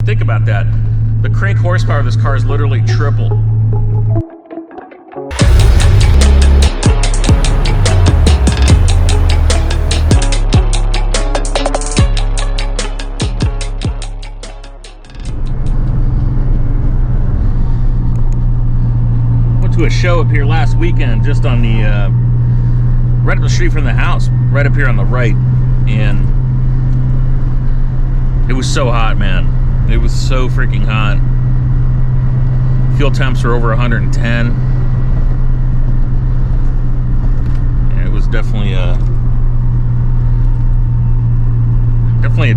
Think about that. The crank horsepower of this car is literally triple. Went to a show up here last weekend, just on the right up the street from the house, right up here on the right, and it was so hot, man. It was so freaking hot. Fuel temps were over 110. And it was definitely a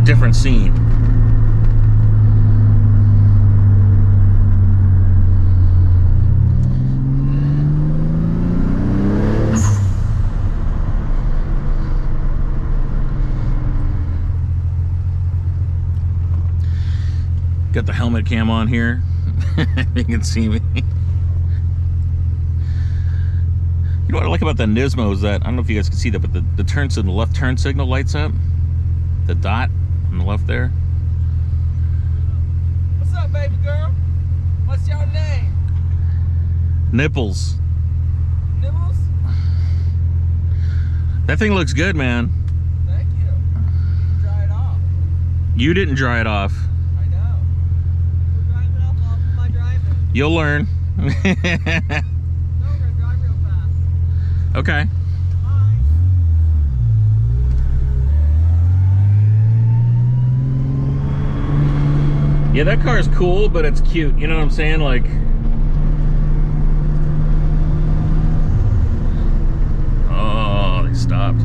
different scene. Got the helmet cam on here. You can see me. You know what I like about the Nismo is that, I don't know if you guys can see that, but the the left turn signal lights up. The dot on the left there. What's up, baby girl? What's your name? Nipples. Nibbles? That thing looks good, man. Thank you. Dry it off. You didn't dry it off. You'll learn. No, we're gonna drive real fast. Okay. Bye. Yeah, that car is cool, but it's cute. You know what I'm saying? Like, oh, they stopped.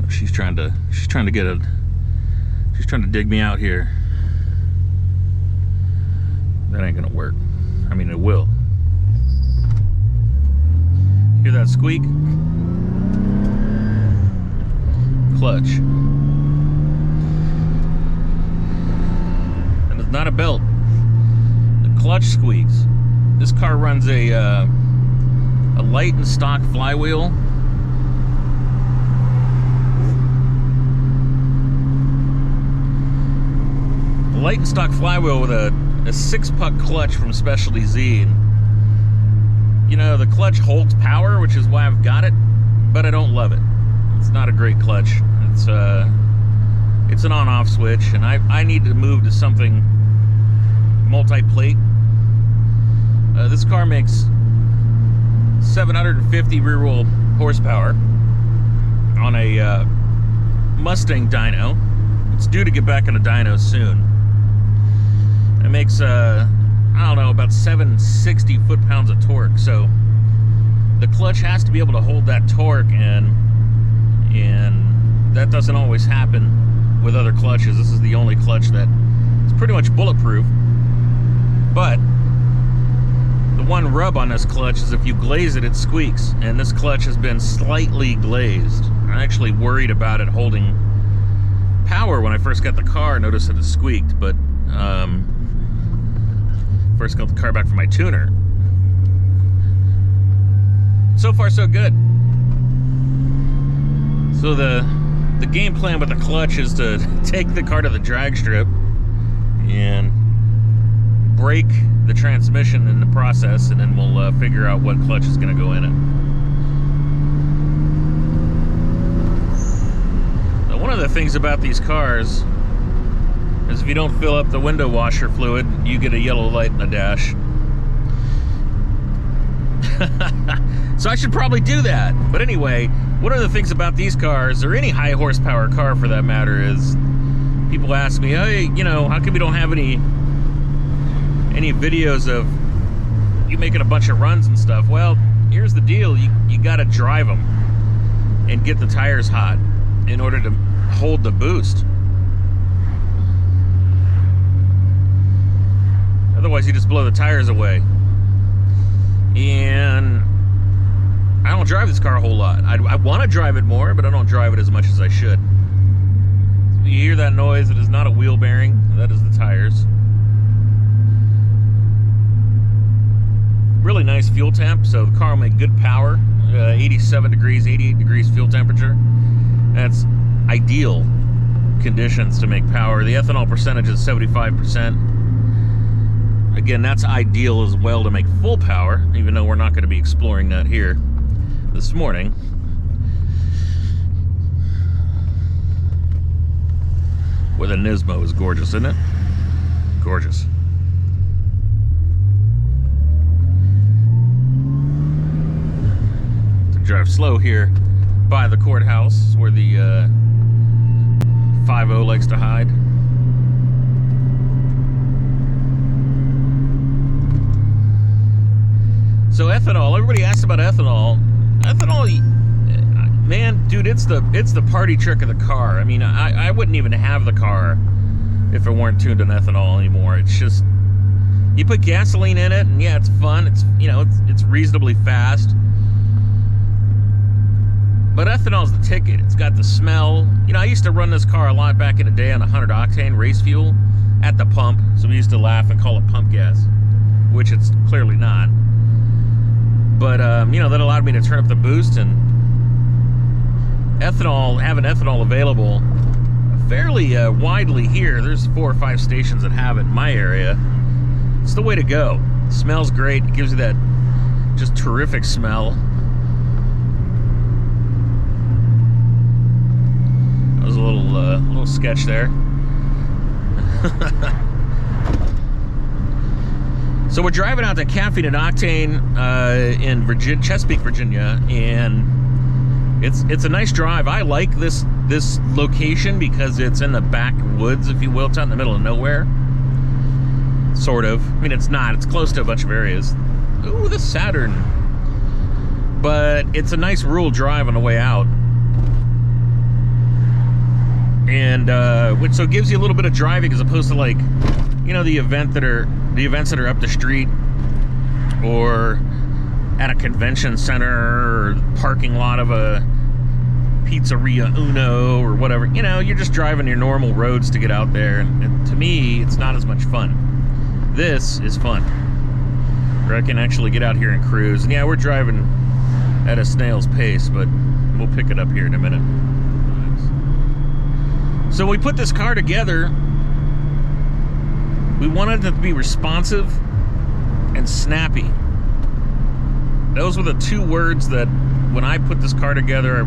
She's trying to dig me out here. That ain't gonna work. I mean, it will. Hear that squeak? Clutch. And it's not a belt. The clutch squeaks. This car runs a light and stock flywheel. Light and stock flywheel with a 6-puck clutch from Specialty Z. And, you know, the clutch holds power, which is why I've got it, but I don't love it. It's not a great clutch. It's an on-off switch, and I need to move to something multi-plate. This car makes 750 rear-wheel horsepower on a Mustang dyno. It's due to get back on a dyno soon. It makes, I don't know, about 760 foot-pounds of torque. So the clutch has to be able to hold that torque, and that doesn't always happen with other clutches. This is the only clutch that is pretty much bulletproof. But the one rub on this clutch is if you glaze it, it squeaks. And this clutch has been slightly glazed. I'm actually worried about it holding power. When I first got the car, I noticed that it squeaked, but first got the car back from my tuner. So far, so good. So the game plan with the clutch is to take the car to the drag strip and break the transmission in the process, and then we'll figure out what clutch is going to go in it. Now, one of the things about these cars is if you don't fill up the window washer fluid, you get a yellow light in the dash. So I should probably do that. But anyway, one of the things about these cars, or any high horsepower car for that matter, is people ask me, hey, you know, how come you don't have any videos of you making a bunch of runs and stuff? Well, here's the deal. You gotta drive them and get the tires hot in order to hold the boost. Otherwise, you just blow the tires away. And I don't drive this car a whole lot. I want to drive it more, but I don't drive it as much as I should. So you hear that noise? It is not a wheel bearing. That is the tires. really nice fuel temp, so the car will make good power. 87 degrees, 88 degrees fuel temperature. That's ideal conditions to make power. The ethanol percentage is 75%. Again, that's ideal as well to make full power, even though we're not going to be exploring that here this morning. With a Nismo is gorgeous, isn't it? Gorgeous. To drive slow here by the courthouse, where the 5.0 likes to hide. So ethanol, everybody asks about ethanol. Ethanol, man, dude, it's the party trick of the car. I mean, I wouldn't even have the car if it weren't tuned on ethanol anymore. It's just, you put gasoline in it, and yeah, it's fun. It's, you know, it's reasonably fast. But ethanol's the ticket. It's got the smell. You know, I used to run this car a lot back in the day on 100 octane race fuel at the pump. So we used to laugh and call it pump gas, which it's clearly not. But, you know, that allowed me to turn up the boost, and ethanol, having ethanol available fairly widely here. There's 4 or 5 stations that have it in my area. It's the way to go. It smells great. It gives you that just terrific smell. That was a little sketch there. So we're driving out to Caffeine and Octane in Chesapeake, Virginia, and it's a nice drive. I like this location because it's in the backwoods, if you will. It's out in the middle of nowhere, sort of. I mean, it's not. It's close to a bunch of areas. Ooh, the Saturn. But it's a nice rural drive on the way out. And which so gives you a little bit of driving as opposed to, like, you know, the events that are up the street or at a convention center or parking lot of a pizzeria Uno or whatever. You know, you're just driving your normal roads to get out there, and to me, it's not as much fun. This is fun, where I can actually get out here and cruise. And yeah, we're driving at a snail's pace, but we'll pick it up here in a minute. So we put this car together. We wanted it to be responsive and snappy. Those were the 2 words that, when I put this car together,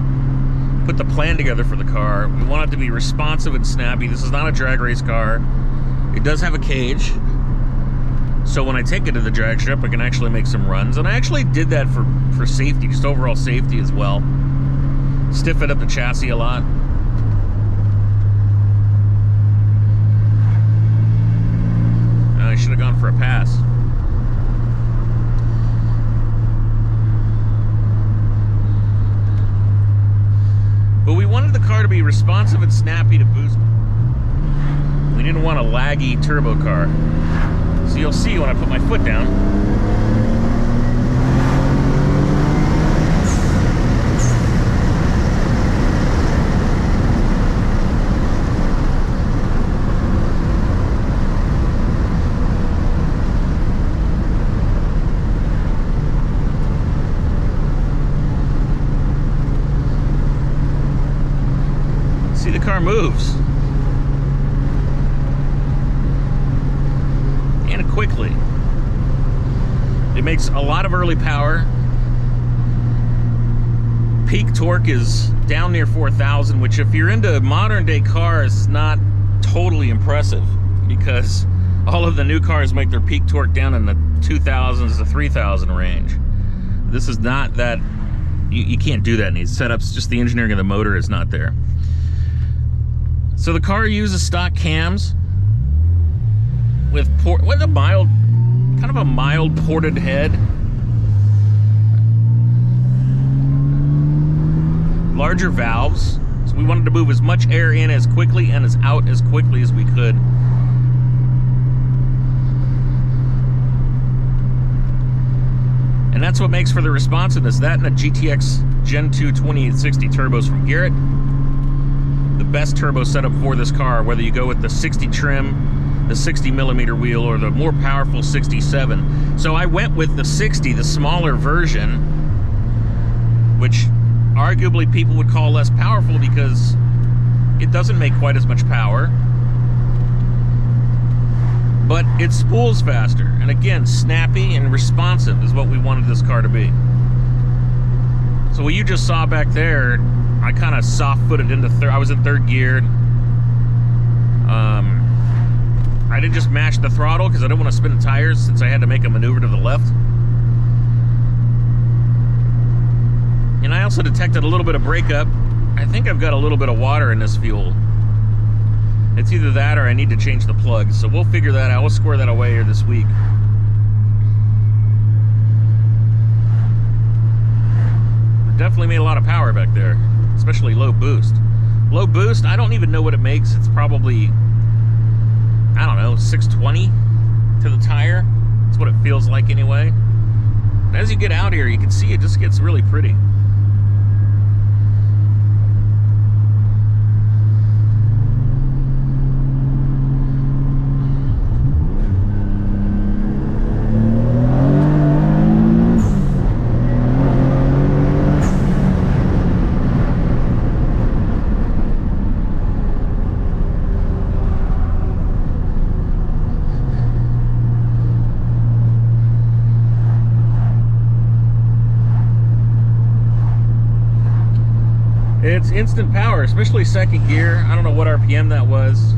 put the plan together for the car, we want it to be responsive and snappy. This is not a drag race car. It does have a cage, so when I take it to the drag strip, I can actually make some runs. And I actually did that for safety, just overall safety as well. Stiffen up the chassis a lot. I should have gone for a pass. But we wanted the car to be responsive and snappy to boost. We didn't want a laggy turbo car. So you'll see when I put my foot down. The car moves, and quickly. It makes a lot of early power. Peak torque is down near 4,000, which, if you're into modern day cars, is not totally impressive, because all of the new cars make their peak torque down in the 2,000s to 3,000 range. This is not that. You can't do that in these setups. Just the engineering of the motor is not there. So the car uses stock cams with a mild, kind of a mild ported head. Larger valves. So we wanted to move as much air in as quickly and as out as quickly as we could. And that's what makes for the responsiveness. That and a GTX Gen 2 2860 turbos from Garrett. The best turbo setup for this car, whether you go with the 60 trim, the 60 millimeter wheel or the more powerful 67. So I went with the 60, the smaller version, which arguably people would call less powerful because it doesn't make quite as much power, but it spools faster. And again, snappy and responsive is what we wanted this car to be. So what you just saw back there, I kind of soft-footed into I was in third gear. I didn't just mash the throttle because I didn't want to spin the tires since I had to make a maneuver to the left. And I also detected a little bit of breakup. I think I've got a little bit of water in this fuel. It's either that or I need to change the plugs. So we'll figure that out. We'll square that away here this week. Definitely made a lot of power back there, especially low boost. Low boost, I don't even know what it makes. It's probably, I don't know, 620 to the tire. That's what it feels like anyway. But as you get out here, you can see it just gets really pretty. It's instant power, especially second gear. I don't know what RPM that was,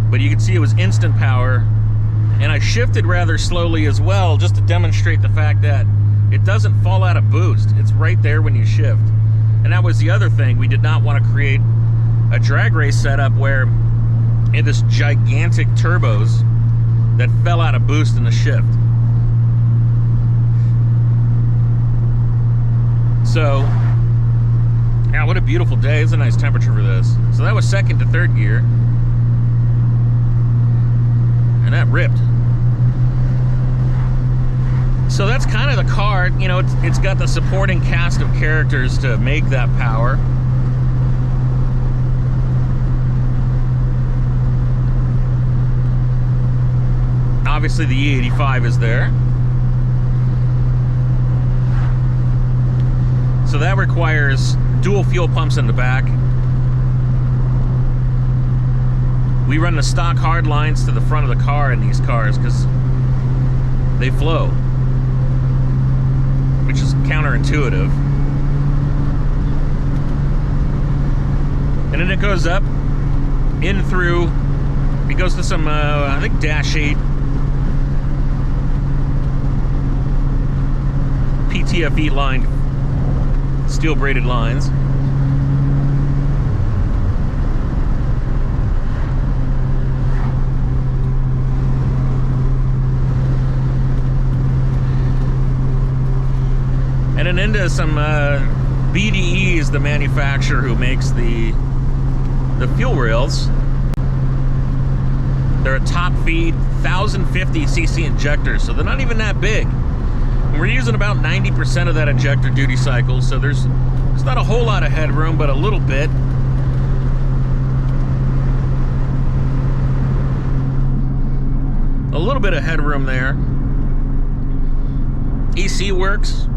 but you can see it was instant power. And I shifted rather slowly as well, just to demonstrate the fact that it doesn't fall out of boost. It's right there when you shift. And that was the other thing. We did not want to create a drag race setup where it is gigantic turbos that fell out of boost in the shift. So, yeah, what a beautiful day. It's a nice temperature for this. So that was second to third gear. And that ripped. So that's kind of the car. You know, it's got the supporting cast of characters to make that power. Obviously the E85 is there. So that requires dual fuel pumps in the back. We run the stock hard lines to the front of the car in these cars because they flow, which is counterintuitive. And then it goes up, in through, it goes to some, I think, Dash 8 PTFE lined steel braided lines. And then into some BDE is the manufacturer who makes the fuel rails. They're a top feed 1050cc injector, so they're not even that big. We're using about 90% of that injector duty cycle, so there's not a whole lot of headroom, but a little bit. A little bit of headroom there. AC works.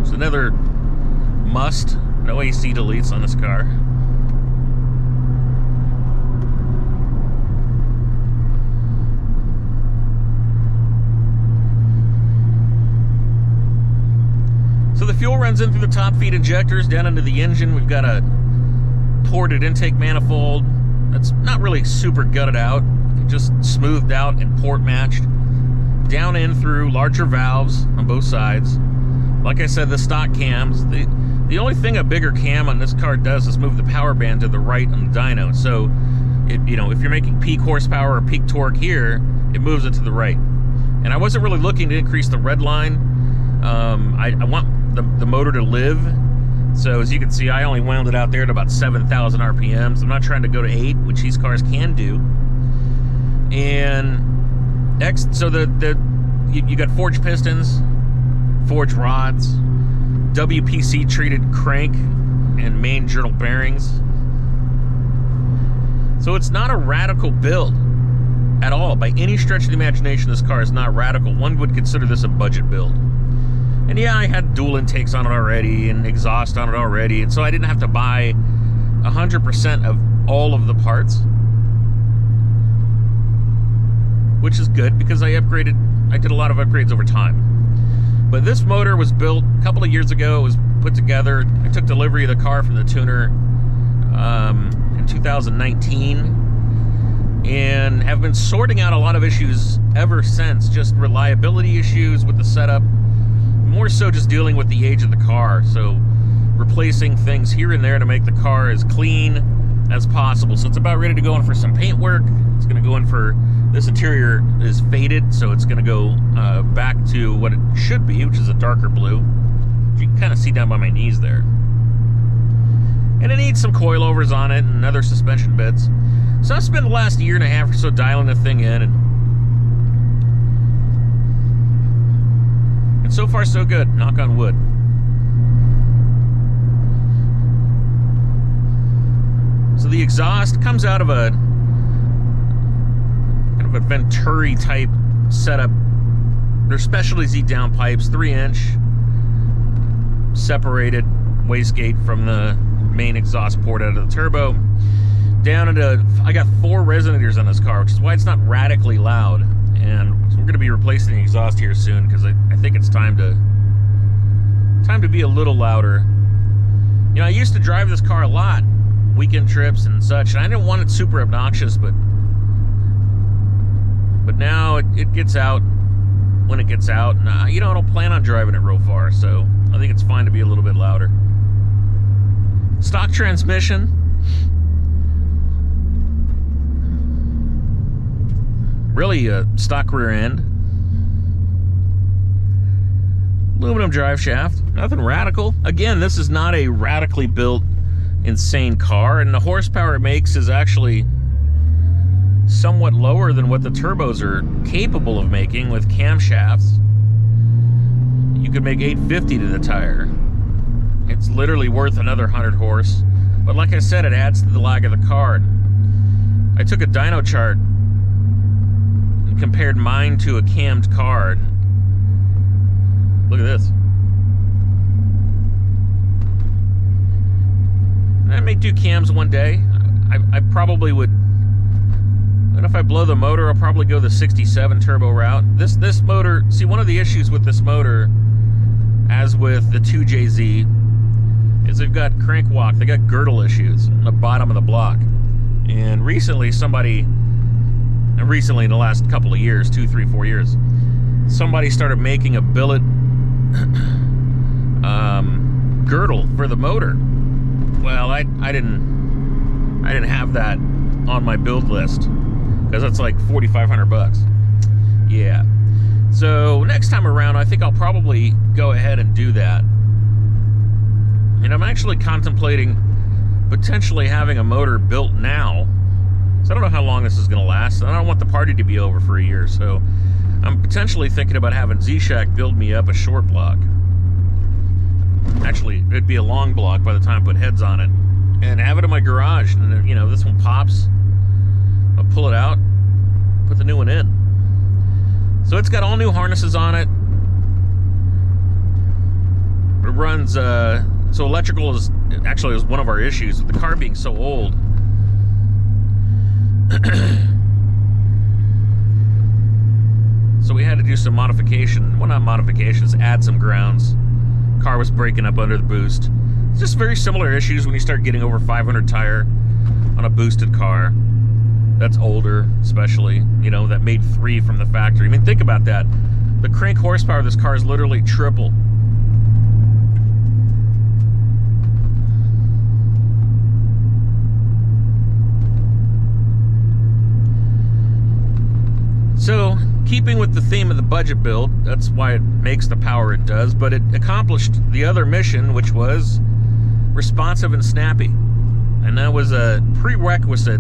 It's another must. No AC deletes on this car. So the fuel runs in through the top feed injectors down into the engine. We've got a ported intake manifold that's not really super gutted out, just smoothed out and port matched. Down in through larger valves on both sides. Like I said, the stock cams. The only thing a bigger cam on this car does is move the power band to the right on the dyno. So, you know, if you're making peak horsepower or peak torque here, it moves it to the right. And I wasn't really looking to increase the red line. I want the motor to live. So as you can see, I only wound it out there at about 7,000 RPMs. I'm not trying to go to 8, which these cars can do. And so you got forged pistons, forged rods, WPC treated crank and main journal bearings. So it's not a radical build at all. By any stretch of the imagination, this car is not radical. One would consider this a budget build. And yeah, I had dual intakes on it already and exhaust on it already, and so I didn't have to buy 100% of all of the parts, which is good because I did a lot of upgrades over time. But this motor was built a couple of years ago. It was put together. I took delivery of the car from the tuner in 2019 and have been sorting out a lot of issues ever since, just reliability issues with the setup, more so just dealing with the age of the car. So replacing things here and there to make the car as clean as possible. So it's about ready to go in for some paint work. It's going to go in for, this interior is faded, so it's going to go back to what it should be, which is a darker blue. You can kind of see down by my knees there. And it needs some coilovers on it and other suspension bits. So I've spent the last year and a half or so dialing the thing in, and so far so good, knock on wood. So the exhaust comes out of a kind of a Venturi type setup. They're Specialty Z downpipes, 3-inch, separated wastegate from the main exhaust port out of the turbo. Down into, I got 4 resonators on this car, which is why it's not radically loud. And so we're going to be replacing the exhaust here soon because I think it's time to be a little louder. You know, I used to drive this car a lot, weekend trips and such, and I didn't want it super obnoxious, but now it gets out when it gets out, and you know, I don't plan on driving it real far, so I think it's fine to be a little bit louder. Stock transmission. Really a stock rear end. Aluminum drive shaft. Nothing radical. Again, this is not a radically built, insane car, and the horsepower it makes is actually somewhat lower than what the turbos are capable of making with camshafts. You could make 850 to the tire. It's literally worth another 100 horse. But like I said, it adds to the lag of the car. I took a dyno chart and compared mine to a cammed car. Look at this. I may do cams one day. I probably would. And if I blow the motor, I'll probably go the 67 turbo route. This motor, see, one of the issues with this motor, as with the 2JZ, is they've got crank walk. They got girdle issues on the bottom of the block. And recently in the last couple of years, 2, 3, 4 years, somebody started making a billet girdle for the motor. Well, I didn't have that on my build list because that's like $4,500. Yeah. So next time around, I think I'll probably go ahead and do that. And I'm actually contemplating potentially having a motor built now. So I don't know how long this is going to last. And I don't want the party to be over for a year. So I'm potentially thinking about having Z-Shack build me up a short block. Actually, it'd be a long block by the time I put heads on it. And have it in my garage. And, you know, this one pops. I'll pull it out, put the new one in. So it's got all new harnesses on it. It runs, so electrical is one of our issues with the car being so old. So we had to do some modification, well, not modifications, add some grounds. Car was breaking up under the boost. It's just very similar issues when you start getting over 500 tire on a boosted car. That's older, especially, you know, that made 3 from the factory. I mean, think about that. The crank horsepower of this car is literally triple. So, keeping with the theme of the budget build, that's why it makes the power it does, but it accomplished the other mission, which was responsive and snappy. And that was a prerequisite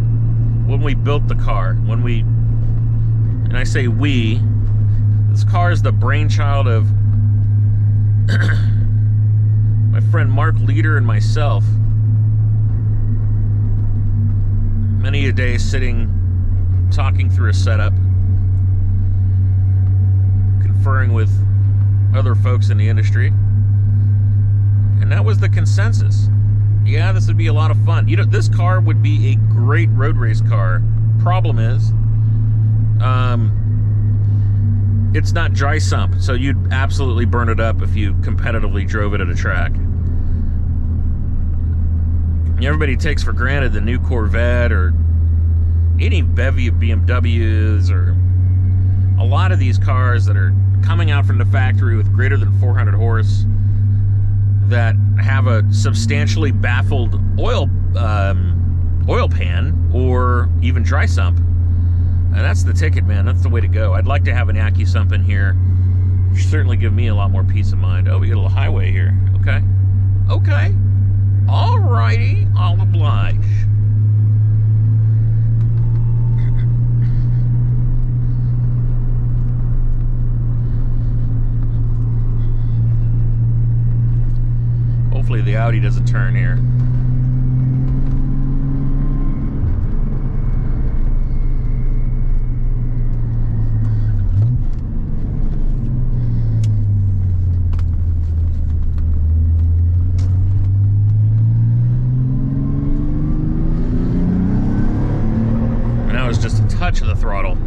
when we built the car. And I say we, this car is the brainchild of my friend Mark Leader and myself. Many a day sitting, talking through a setup, conferring with other folks in the industry, and that was the consensus. Yeah, this would be a lot of fun. You know, this car would be a great road race car. Problem is, it's not dry sump, so you'd absolutely burn it up if you competitively drove it at a track. Everybody takes for granted the new Corvette or any bevy of BMWs or a lot of these cars that are coming out from the factory with greater than 400 horse that have a substantially baffled oil pan or even dry sump. And that's the ticket, man. That's the way to go. I'd like to have an AccuSump in here. Certainly give me a lot more peace of mind. Oh, we got a little highway here. Okay. Okay. Alrighty. I'll oblige. Hopefully the Audi doesn't turn here. And that was just a touch of the throttle.